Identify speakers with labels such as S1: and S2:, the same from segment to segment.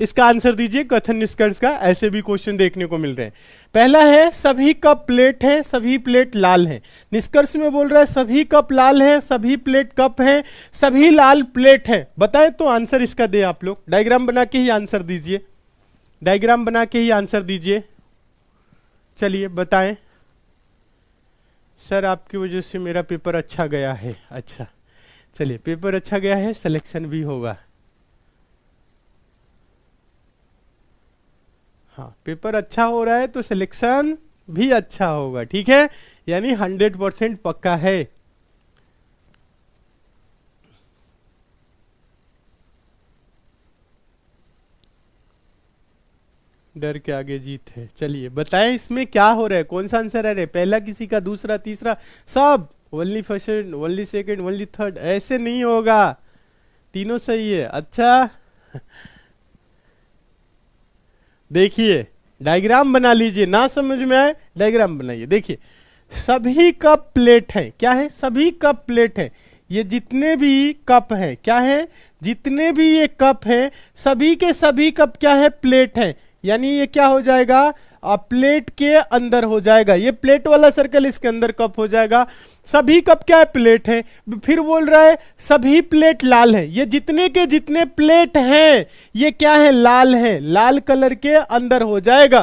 S1: इसका आंसर दीजिए कथन निष्कर्ष का, ऐसे भी क्वेश्चन देखने को मिल रहे हैं। पहला है सभी कप प्लेट हैं, सभी प्लेट लाल हैं। निष्कर्ष में बोल रहा है सभी कप लाल हैं, सभी प्लेट कप हैं, सभी लाल प्लेट हैं। बताएं तो आंसर इसका दें आप लोग, डायग्राम बना के ही आंसर दीजिए, डायग्राम बना के ही आंसर दीजिए। चलिए बताएं। सर आपकी वजह से मेरा पेपर अच्छा गया है। अच्छा चलिए, पेपर अच्छा गया है, सिलेक्शन भी होगा। हाँ, पेपर अच्छा हो रहा है तो सिलेक्शन भी अच्छा होगा, ठीक है, यानी 100% पक्का है। डर के आगे जीत है। चलिए बताएं इसमें क्या हो रहा है, कौन सा आंसर आ रहा है, पहला किसी का, दूसरा, तीसरा, सब only first, only second, only third, ऐसे नहीं होगा, तीनों सही है। अच्छा देखिए डायग्राम बना लीजिए, ना समझ में आए डायग्राम बनाइए। देखिए सभी कप प्लेट है, क्या है, सभी कप प्लेट है। ये जितने भी कप है क्या है, जितने भी ये कप है सभी के सभी कप क्या है, प्लेट है। यानी ये क्या हो जाएगा, प्लेट के अंदर हो जाएगा, ये प्लेट वाला सर्कल इसके अंदर कप हो जाएगा। सभी कप क्या है, प्लेट है। फिर बोल रहा है सभी प्लेट लाल है, ये जितने के जितने प्लेट हैं ये क्या है, लाल है, लाल कलर के अंदर हो जाएगा।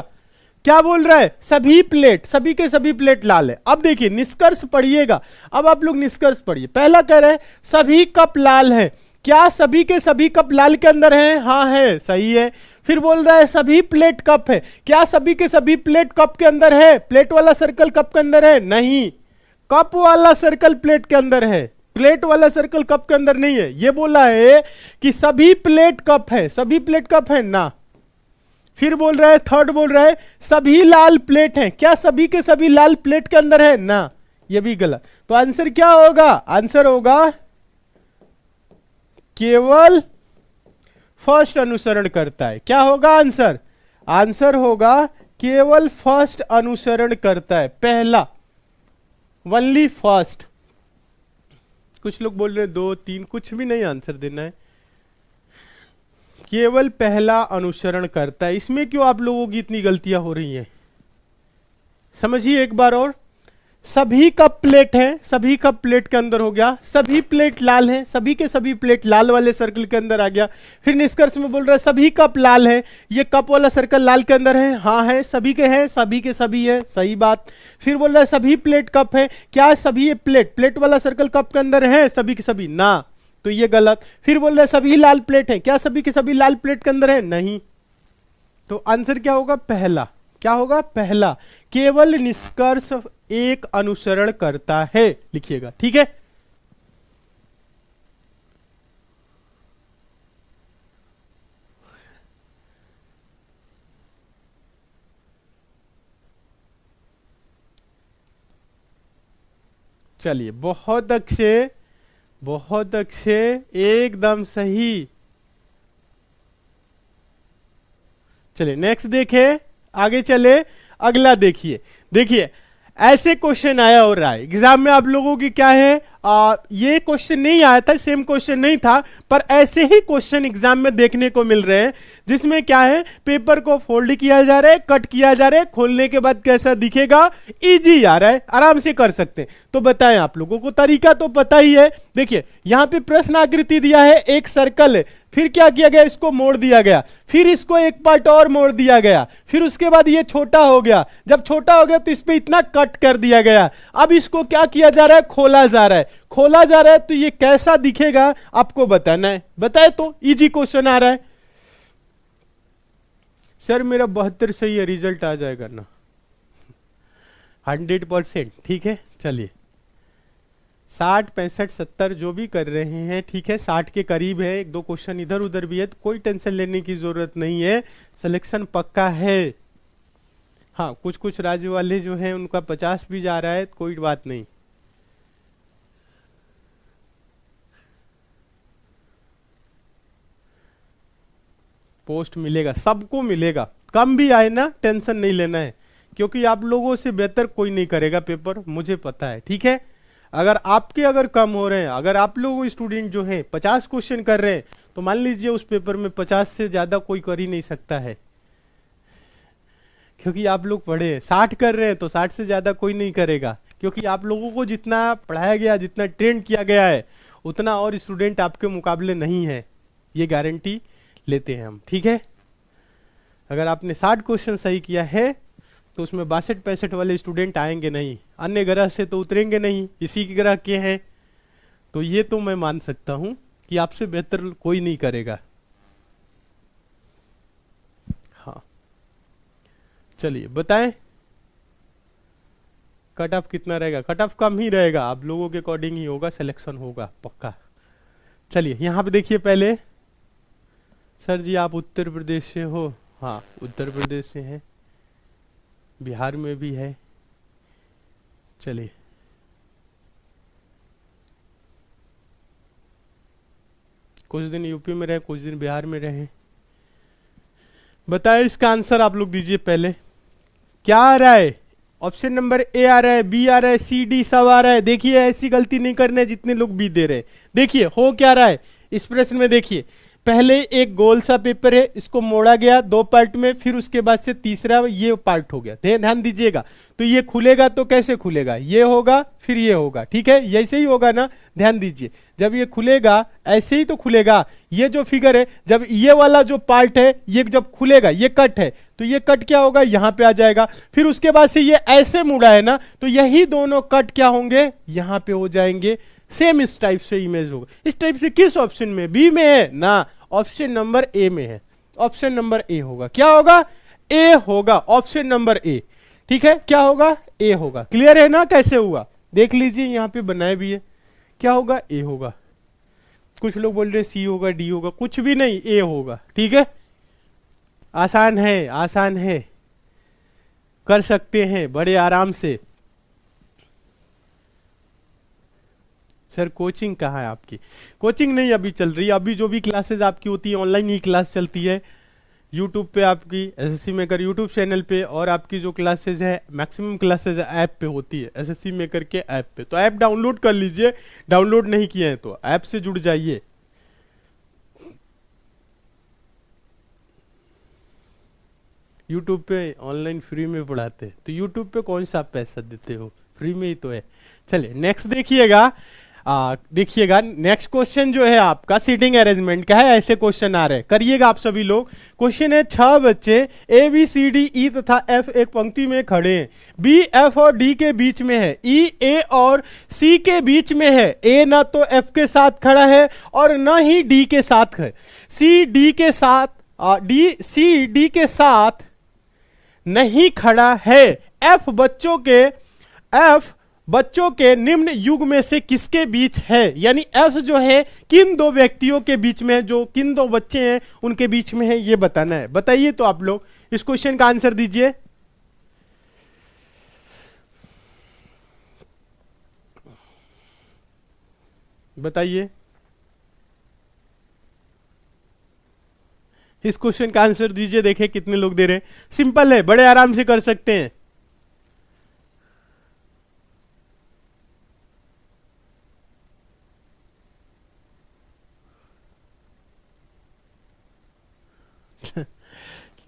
S1: क्या बोल रहा है, सभी प्लेट, सभी के सभी प्लेट लाल है। अब देखिए निष्कर्ष पढ़िएगा, अब आप लोग निष्कर्ष पढ़िए। पहला कह रहे हैं सभी कप लाल है, क्या सभी के सभी कप लाल के अंदर हैं, हाँ है, सही है। फिर बोल रहा है सभी प्लेट कप है, क्या सभी के सभी प्लेट कप के अंदर है, प्लेट वाला सर्कल कप के अंदर है, नहीं, कप वाला सर्कल प्लेट के अंदर है, प्लेट वाला सर्कल कप के अंदर नहीं है। ये बोला है कि सभी प्लेट कप है, सभी प्लेट कप है ना। फिर बोल रहा है, थर्ड बोल रहा है सभी लाल प्लेट हैं, क्या सभी के सभी लाल प्लेट के अंदर है ना, ये भी गलत। तो आंसर क्या होगा, आंसर होगा केवल फर्स्ट अनुसरण करता है। क्या होगा आंसर, आंसर होगा केवल फर्स्ट अनुसरण करता है, पहला, ओनली फर्स्ट। कुछ लोग बोल रहे हैं 2, 3, कुछ भी नहीं आंसर देना है, केवल पहला अनुसरण करता है। इसमें क्यों आप लोगों की इतनी गलतियां हो रही हैं, समझिए एक बार और। सभी कप प्लेट है, सभी कप प्लेट के अंदर हो गया, सभी प्लेट लाल है, सभी के सभी प्लेट लाल वाले सर्कल के अंदर आ गया। फिर निष्कर्ष में बोल रहा है सभी कप लाल है, ये कप वाला सर्कल लाल के अंदर है, हाँ है, सभी के है, सभी के सभी है, सही बात। फिर बोल रहा है सभी प्लेट कप है, क्या सभी ये प्लेट, प्लेट वाला सर्कल कप के अंदर है, सभी के सभी ना, तो ये गलत। फिर बोल रहा है सभी लाल प्लेट है, क्या सभी के सभी लाल प्लेट के अंदर है, नहीं, तो आंसर क्या होगा, पहला। क्या होगा, पहला। केवल निष्कर्ष एक अनुसरण करता है, लिखिएगा, ठीक है। चलिए बहुत अच्छे, बहुत अच्छे, एकदम सही। चलिए नेक्स्ट देखें, आगे चले, अगला देखिए। देखिए ऐसे क्वेश्चन आया हो रहा है एग्जाम में, आप लोगों की क्या है, ये क्वेश्चन नहीं आया था, सेम क्वेश्चन नहीं था, पर ऐसे ही क्वेश्चन एग्जाम में देखने को मिल रहे हैं, जिसमें क्या है, पेपर को फोल्ड किया जा रहा है, कट किया जा रहा है, खोलने के बाद कैसा दिखेगा, इजी आ रहा है, आराम से कर सकते हैं। तो बताएं, आप लोगों को तरीका तो पता ही है। देखिए यहां पे प्रश्न आकृति दिया है, एक सर्कल है, फिर क्या किया गया, इसको मोड़ दिया गया, फिर इसको एक पार्ट और मोड़ दिया गया, फिर उसके बाद ये छोटा हो गया, जब छोटा हो गया तो इस पे इतना कट कर दिया गया। अब इसको क्या किया जा रहा है, खोला जा रहा है, खोला जा रहा है, तो ये कैसा दिखेगा आपको बताना है। बताए तो इजी क्वेश्चन आ रहा है। सर मेरा 72 सही है, रिजल्ट आ जाएगा ना, 100%, ठीक है। चलिए 60, 65, 70 जो भी कर रहे हैं, ठीक है, 60 के करीब है, एक दो क्वेश्चन इधर उधर भी है, तो कोई टेंशन लेने की जरूरत नहीं है, सिलेक्शन पक्का है। हाँ कुछ कुछ राज्य वाले जो हैं उनका 50 भी जा रहा है, कोई बात नहीं। पोस्ट मिलेगा, सबको मिलेगा, कम भी आए ना टेंशन नहीं लेना है, क्योंकि आप लोगों से बेहतर कोई नहीं करेगा पेपर, मुझे पता है, ठीक है। अगर आपके अगर कम हो रहे हैं, अगर आप लोग स्टूडेंट जो हैं 50 क्वेश्चन कर रहे हैं, तो मान लीजिए उस पेपर में 50 से ज्यादा कोई कर ही नहीं सकता है, क्योंकि आप लोग पढ़े हैं। 60 कर रहे हैं तो 60 से ज्यादा कोई नहीं करेगा, क्योंकि आप लोगों को जितना पढ़ाया गया, जितना ट्रेन किया गया है, उतना और स्टूडेंट आपके मुकाबले नहीं है, ये गारंटी लेते हैं हम। ठीक है, अगर आपने 60 क्वेश्चन सही किया है तो उसमें 62-65 वाले स्टूडेंट आएंगे नहीं, अन्य ग्रह से तो उतरेंगे नहीं, इसी के ग्रह के हैं। तो ये तो मैं मान सकता हूं कि आपसे बेहतर कोई नहीं करेगा। हाँ, चलिए बताएं कट ऑफ कितना रहेगा। कट ऑफ कम ही रहेगा, आप लोगों के अकॉर्डिंग ही होगा, सिलेक्शन होगा पक्का। चलिए यहां पे देखिए पहले, सर जी आप उत्तर प्रदेश से हो? हाँ, उत्तर प्रदेश से हैं, बिहार में भी है। चलिए कुछ दिन यूपी में रहे, कुछ दिन बिहार में रहे। बताए इसका आंसर आप लोग दीजिए पहले। क्या आ रहा है? ऑप्शन नंबर ए आ रहा है, बी आ रहा है, सी डी सब आ रहा है। देखिए ऐसी गलती नहीं करने जितने लोग बी दे रहे हैं। देखिए हो क्या रहा है इस प्रश्न में, देखिए पहले एक गोल सा पेपर है, इसको मोड़ा गया 2 पार्ट में, फिर उसके बाद से तीसरा ये पार्ट हो गया। ध्यान दीजिएगा, तो ये खुलेगा तो कैसे खुलेगा? ये होगा फिर ये होगा, ठीक है, ऐसे ही होगा ना। ध्यान दीजिए, जब ये खुलेगा ऐसे ही तो खुलेगा। ये जो फिगर है, जब ये वाला जो पार्ट है ये जब खुलेगा, ये कट है, तो ये कट क्या होगा? यहां पे आ जाएगा। फिर उसके बाद से ये ऐसे मुड़ा है ना, तो यही दोनों कट क्या होंगे? यहां पे हो जाएंगे। सेम इस टाइप से इमेज होगा। इस टाइप से किस ऑप्शन में? बी में है ना, ऑप्शन नंबर ए में है। ऑप्शन नंबर ए होगा। क्या होगा? ए होगा, ऑप्शन नंबर ए। ठीक है, क्या होगा? ए होगा। क्लियर है ना कैसे हुआ? देख लीजिए यहां पे बनाए भी है। क्या होगा? ए होगा। कुछ लोग बोल रहे सी होगा, डी होगा, कुछ भी नहीं, ए होगा। ठीक है, आसान है, आसान है, कर सकते हैं बड़े आराम से। सर कोचिंग कहाँ है आपकी? कोचिंग नहीं अभी चल रही है। अभी जो भी क्लासेस आपकी होती है ऑनलाइन ही क्लास चलती है। यूट्यूब पे आपकी एसएससी मेकर यूट्यूब चैनल पे, और आपकी जो क्लासेस है मैक्सिमम क्लासेस ऐप पे होती है, एसएससी मेकर के ऐप पे। तो ऐप डाउनलोड कर लीजिए, डाउनलोड नहीं किए हैं तो ऐप से जुड़ जाइए। यूट्यूब पे ऑनलाइन फ्री में पढ़ाते हैं, तो यूट्यूब पे कौन सा आप पैसा देते हो? फ्री में ही तो है। चलिए नेक्स्ट देखिएगा। देखिएगा नेक्स्ट क्वेश्चन जो है आपका सीटिंग अरेंजमेंट का है। ऐसे क्वेश्चन आ रहे हैं, करिएगा आप सभी लोग। क्वेश्चन है 6 बच्चे ए बी सी डी ई तथा एफ एक पंक्ति में खड़े हैं। बी एफ और डी के बीच में है, ई ए और सी के बीच में है। ए ना तो एफ के साथ खड़ा है और ना ही डी के साथ है। सी डी के साथ सी डी के साथ नहीं खड़ा है। एफ बच्चों के निम्न युग में से किसके बीच है? यानी एफ जो है किन 2 व्यक्तियों के बीच में है, जो किन 2 बच्चे हैं उनके बीच में है, ये बताना है। बताइए तो आप लोग इस क्वेश्चन का आंसर दीजिए। बताइए इस क्वेश्चन का आंसर दीजिए, देखें कितने लोग दे रहे हैं। सिंपल है, बड़े आराम से कर सकते हैं।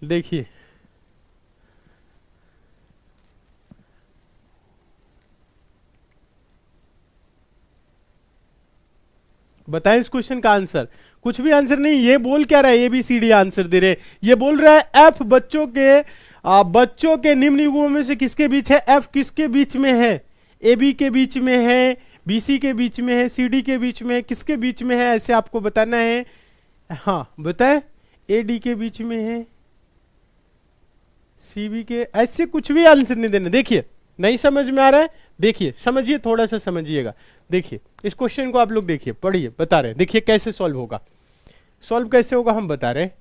S1: देखिए बताएं इस क्वेश्चन का आंसर। कुछ भी आंसर नहीं, ये बोल क्या रहा है? A B C D answer दे रहे। ये बोल रहा है एफ बच्चों के निम्न युगों में से किसके बीच है? एफ किसके बीच में है? ए बी के बीच में है, बी सी के बीच में है, सी डी के बीच में है, किसके बीच में है? ऐसे आपको बताना है। हाँ बताए, ए डी के बीच में है, सी बी के, ऐसे कुछ भी आंसर नहीं देना। देखिए नहीं समझ में आ रहा है, देखिए समझिए, थोड़ा सा समझिएगा। देखिए इस क्वेश्चन को आप लोग देखिए, पढ़िए, बता रहे हैं। देखिए कैसे सॉल्व होगा। सॉल्व कैसे होगा हम बता रहे हैं,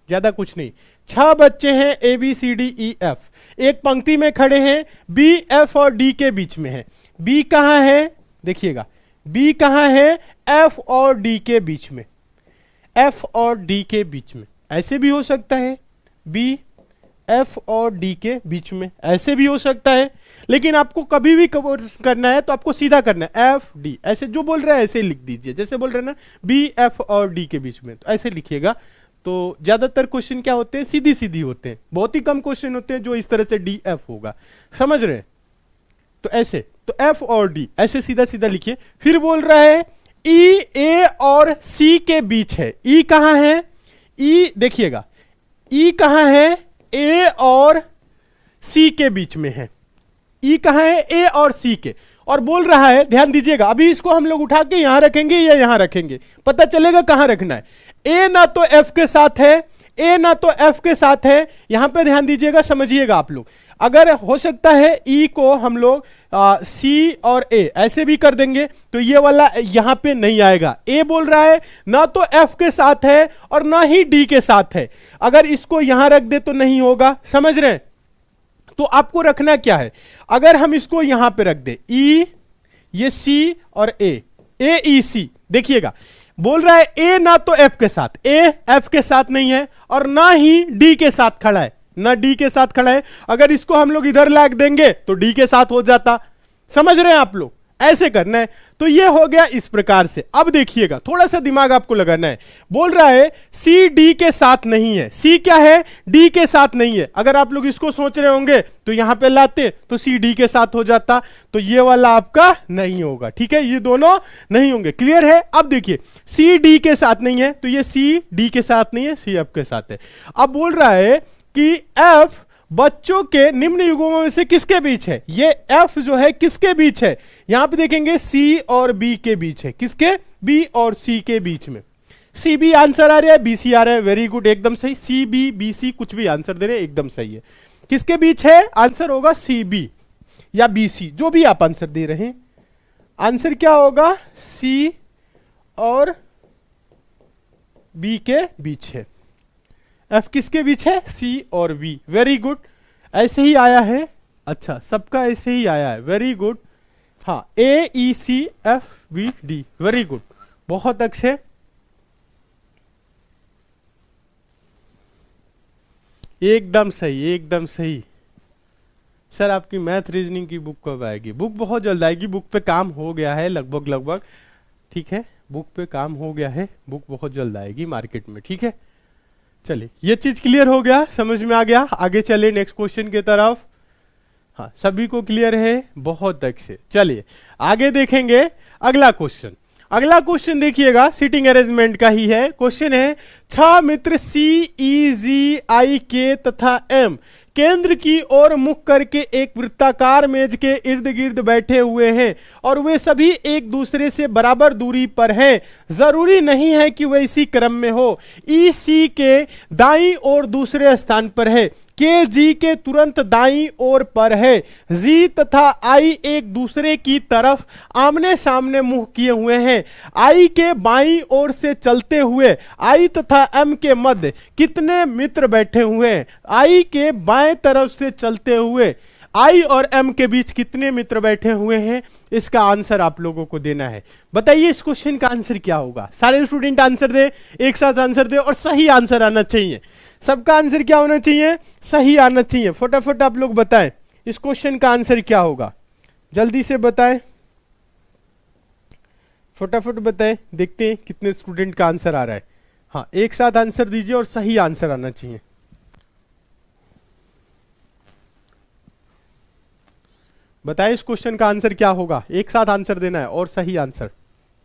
S1: ज्यादा कुछ नहीं। 6 बच्चे हैं A B C D E F, एक पंक्ति में खड़े हैं। बी एफ और डी के बीच में है। बी कहां है? देखिएगा बी कहां है? एफ और डी के बीच में। एफ और डी के बीच में, ऐसे भी हो सकता है बी F और D के बीच में, ऐसे भी हो सकता है, लेकिन आपको कभी भी करना है तो आपको सीधा करना है F D, ऐसे जो बोल रहा है ऐसे लिख दीजिए, जैसे बोल रहे हैं ना B F और D के बीच में, तो ऐसे लिखिएगा। तो ज्यादातर क्वेश्चन क्या होते हैं, सीधी सीधी होते हैं, बहुत ही कम क्वेश्चन होते हैं जो इस तरह से D F होगा, समझ रहे हैं। तो ऐसे, तो F और D ऐसे सीधा सीधा लिखिए। फिर बोल रहा है E A और C के बीच है। E कहां है, E देखिएगा, E कहां है, A और C के बीच में है। E कहां है, A और C के, और बोल रहा है, ध्यान दीजिएगा, अभी इसको हम लोग उठा के यहां रखेंगे या यहां रखेंगे, पता चलेगा कहां रखना है। A ना तो F के साथ है, A ना तो F के साथ है, यहां पे ध्यान दीजिएगा, समझिएगा आप लोग। अगर हो सकता है E को हम लोग C और A ऐसे भी कर देंगे, तो ये वाला यहां पे नहीं आएगा। A बोल रहा है ना तो F के साथ है और ना ही D के साथ है, अगर इसको यहां रख दे तो नहीं होगा, समझ रहे हैं। तो आपको रखना क्या है, अगर हम इसको यहां पे रख दे E, ये C और A, A E C, देखिएगा बोल रहा है A ना तो F के साथ, A F के साथ नहीं है और ना ही D के साथ खड़ा है, ना D के साथ खड़ा है। अगर इसको हम लोग इधर लाग देंगे तो D के साथ हो जाता, समझ रहे हैं आप लोग, ऐसे करना है। तो ये हो गया इस प्रकार से। अब देखिएगा, थोड़ा सा दिमाग आपको लगाना है, बोल रहा है C D के साथ नहीं है, C क्या है, D के साथ नहीं है। अगर आप लोग इसको सोच रहे होंगे तो यहां पे लाते तो C D के साथ हो जाता, तो ये वाला आपका नहीं होगा, ठीक है, ये दोनों नहीं होंगे, क्लियर है। अब देखिए C D के साथ नहीं है, तो ये C D के साथ नहीं है, C F के साथ है। अब बोल रहा है कि F बच्चों के निम्न युग्मों में से किसके बीच है, ये F जो है किसके बीच है, यहां पे देखेंगे C और B के बीच है, किसके, B और C के बीच में। C B आंसर आ रहा है, B C आ रहा है, वेरी गुड, एकदम सही। C B B C कुछ भी आंसर दे रहे हैं, एकदम सही है। किसके बीच है, आंसर होगा C B या B C, जो भी आप आंसर दे रहे हैं, आंसर क्या होगा, C और B के बीच है। F किसके बीच है, C और V, वेरी गुड, ऐसे ही आया है, अच्छा सबका ऐसे ही आया है, वेरी गुड। हाँ, A E C F B D, very good, बहुत अच्छे। एकदम सही, एकदम सही। सर आपकी मैथ रीजनिंग की बुक कब आएगी, बुक बहुत जल्द आएगी, बुक पे काम हो गया है लगभग, ठीक है, बुक पे काम हो गया है, बुक बहुत जल्द आएगी मार्केट में, ठीक है। चलिए ये चीज क्लियर हो गया, समझ में आ गया, आगे चले नेक्स्ट क्वेश्चन की तरफ। हाँ, सभी को क्लियर है, बहुत अच्छे। चलिए आगे देखेंगे अगला क्वेश्चन। अगला क्वेश्चन देखिएगा, सीटिंग अरेंजमेंट का ही है। क्वेश्चन है, 6 मित्र C E G I K तथा M केंद्र की ओर मुख करके एक वृत्ताकार मेज के इर्द गिर्द बैठे हुए हैं और वे सभी एक दूसरे से बराबर दूरी पर हैं। जरूरी नहीं है कि वे इसी क्रम में हो। E C के दाईं ओर दूसरे स्थान पर है, के जी के तुरंत दाईं ओर पर है, जी तथा आई एक दूसरे की तरफ आमने सामने मुंह किए हुए हैं। आई के बाईं ओर से चलते हुए आई तथा एम के मध्य कितने मित्र बैठे हुए हैं। आई के बाएं तरफ से चलते हुए आई और एम के बीच कितने मित्र बैठे हुए हैं, इसका आंसर आप लोगों को देना है। बताइए इस क्वेश्चन का आंसर क्या होगा। सारे स्टूडेंट आंसर दे, एक साथ आंसर दे और सही आंसर आना चाहिए। सबका आंसर क्या होना चाहिए, सही आना चाहिए। फटाफट आप लोग बताएं इस क्वेश्चन का आंसर क्या होगा, जल्दी से बताएं, फटाफट बताएं, देखते हैं कितने स्टूडेंट का आंसर आ रहा है। हाँ, एक साथ आंसर दीजिए और सही आंसर आना चाहिए। बताइए इस क्वेश्चन का आंसर क्या होगा, एक साथ आंसर देना है और सही आंसर।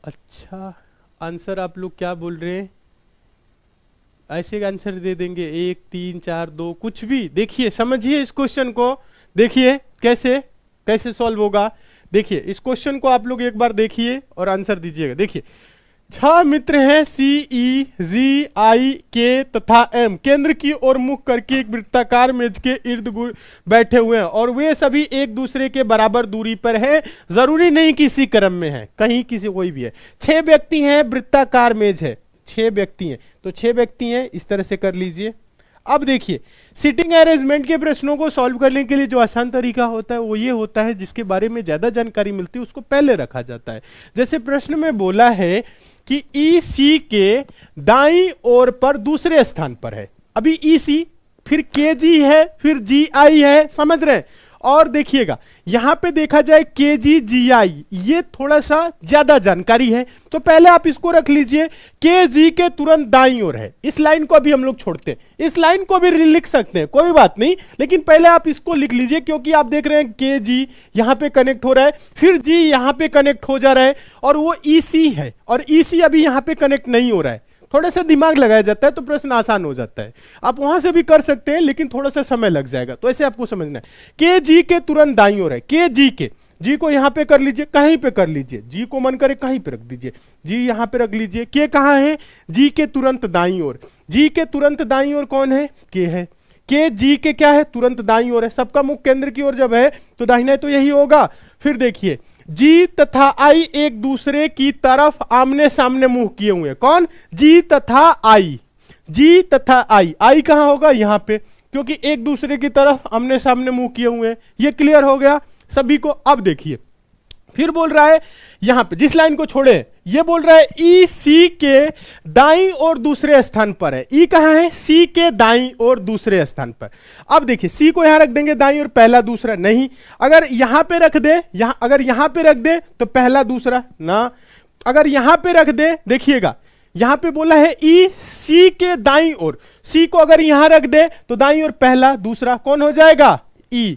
S1: अच्छा, आंसर आप लोग क्या बोल रहे हैं, ऐसे आंसर दे देंगे 1 3 4 2 कुछ भी। देखिए समझिए इस क्वेश्चन को, देखिए कैसे कैसे सॉल्व होगा। देखिए इस क्वेश्चन को आप लोग एक बार देखिए और आंसर दीजिएगा। देखिए 6 मित्र हैं C E G I K तथा M केंद्र की ओर मुख करके एक वृत्ताकार मेज के इर्द गिर्द बैठे हुए हैं और वे सभी एक दूसरे के बराबर दूरी पर हैं। जरूरी नहीं किसी क्रम में है, कहीं किसी कोई भी है। 6 व्यक्ति हैं, वृत्ताकार मेज है, 6 व्यक्ति हैं, तो 6 व्यक्ति हैं, इस तरह से कर लीजिए। अब देखिए सीटिंग अरेंजमेंट के प्रश्नों को सॉल्व करने के लिए जो आसान तरीका होता है वो ये होता है जिसके बारे में ज्यादा जानकारी मिलती है उसको पहले रखा जाता है। जैसे प्रश्न में बोला है कि EC के दाईं ओर पर दूसरे स्थान पर है। अभी EC फिर kg है, फिर gi है, समझ रहे हैं। और देखिएगा यहां पे देखा जाए kg gi, ये थोड़ा सा ज्यादा जानकारी है, तो पहले आप इसको रख लीजिए। kg के तुरंत दाईं ओर है, इस लाइन को अभी हम लोग छोड़ते हैं, इस लाइन को भी लिख सकते हैं, कोई बात नहीं, लेकिन पहले आप इसको लिख लीजिए, क्योंकि आप देख रहे हैं kg यहां पे कनेक्ट हो रहा है, फिर g यहां पे कनेक्ट हो जा रहा है, और वो ec है, और ec अभी यहां पे कनेक्ट नहीं हो रहा है। थोड़ा सा दिमाग लगाया जाता है तो प्रश्न आसान हो जाता है। आप वहां से भी कर सकते हैं, लेकिन थोड़ा सा समय लग जाएगा, तो ऐसे आपको समझना है। के जी के तुरंत दाईं ओर है, के जी के, जी को यहां पे कर लीजिए, कहीं पे कर लीजिए, जी को मन करे कहीं पे रख दीजिए, जी यहां पे रख लीजिए। के कहां है? जी के तुरंत दाईं ओर। जी के तुरंत दाईं ओर कौन है? के है। के जी के क्या है? तुरंत दाईं ओर है। सबका मुख केंद्र की ओर जब है तो दाहिना तो यही होगा। फिर देखिए जी तथा आई एक दूसरे की तरफ आमने सामने मुंह किए हुए। कौन? जी तथा आई। जी तथा आई, आई कहां होगा? यहां पे, क्योंकि एक दूसरे की तरफ आमने सामने मुंह किए हुए हैं। ये क्लियर हो गया सभी को। अब देखिए फिर बोल रहा है यहां पे, जिस लाइन को छोड़े, ये बोल रहा है ई सी के दाईं और दूसरे स्थान पर है। ई कहां है? सी के दाईं और दूसरे स्थान पर। अब देखिए सी को यहां रख देंगे दाईं और, पहला दूसरा नहीं। अगर यहां पे रख दे, अगर यहां पे रख दे तो पहला दूसरा ना, अगर यहां पे रख दे, देखिएगा यहां पे बोला है ई सी के दाईं ओर, सी को अगर यहां रख दे तो दाईं ओर पहला दूसरा कौन हो जाएगा? ई।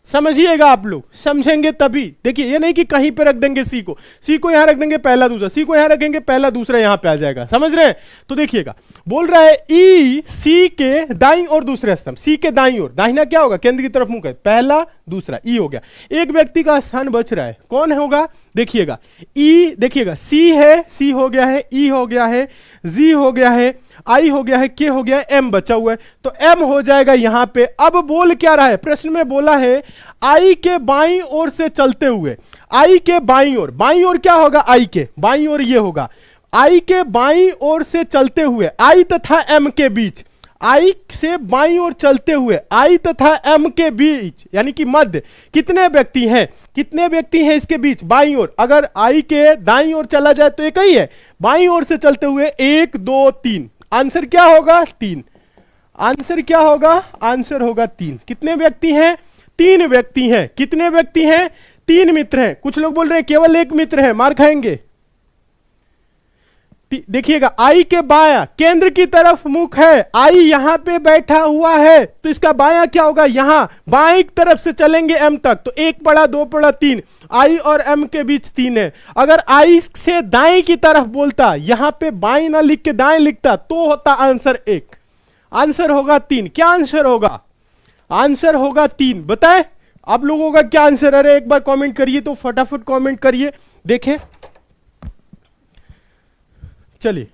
S1: समझिएगा, आप लोग समझेंगे तभी। देखिए ये नहीं कि कहीं पे रख देंगे सी को यहां रख देंगे पहला दूसरा, सी को यहां रखेंगे पहला दूसरा यहां पे आ जाएगा। समझ रहे हैं? तो देखिएगा बोल रहा है ई सी के दाईं और दूसरे स्तंभ, सी के दाईं ओर, दाहिना क्या होगा? केंद्र की तरफ मुंह कर, पहला दूसरा, ई हो गया। एक व्यक्ति का स्थान बच रहा है, कौन होगा? देखिएगा ई, देखिएगा सी है, सी हो गया है, ई हो गया है, जी हो गया है, आई हो गया है, के हो गया है, एम बचा हुआ है, तो एम हो जाएगा यहां पे। अब बोल क्या रहा है? प्रश्न में बोला है आई के बाईं ओर से चलते हुए, आई के बाईं ओर, बाईं ओर क्या होगा? आई के बाईं ओर ये होगा, आई के बाईं ओर से चलते हुए, आई तथा एम के बीच, आई से बाईं ओर चलते हुए, आई तथा एम के बीच यानी कि मध्य कितने व्यक्ति हैं? कितने व्यक्ति हैं इसके बीच? बाईं ओर। अगर आई के दाईं ओर चला जाए तो एक ही है, बाईं ओर से चलते हुए 1 2 3, आंसर क्या होगा? 3। आंसर क्या होगा? आंसर होगा 3। कितने व्यक्ति हैं? 3 व्यक्ति हैं। कितने व्यक्ति हैं? 3 मित्र हैं। कुछ लोग बोल रहे हैं केवल 1 मित्र है, मार खाएंगे। देखिएगा आई के बायां केंद्र की तरफ मुख है, आई यहां पे बैठा हुआ है, तो इसका बायां क्या होगा? यहां बाईं तरफ से चलेंगे एम तक, तो 1 पड़ा 2 पड़ा 3, आई और एम के बीच 3 है। अगर आई से दाएं की तरफ बोलता, यहां पे बाईं ना लिख के दाएं लिखता, तो होता आंसर 1। आंसर होगा 3। क्या आंसर होगा? आंसर होगा 3। बताए आप लोगों का क्या आंसर? अरे एक बार कमेंट करिए, तो फटाफट कमेंट करिए, देखें। चलिए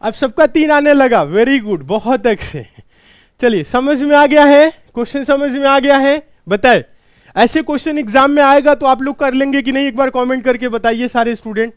S1: अब सबका 3 आने लगा, वेरी गुड, बहुत अच्छे। चलिए समझ में आ गया है? क्वेश्चन समझ में आ गया है? बताए ऐसे क्वेश्चन एग्जाम में आएगा तो आप लोग कर लेंगे कि नहीं? एक बार कमेंट करके बताइए सारे स्टूडेंट।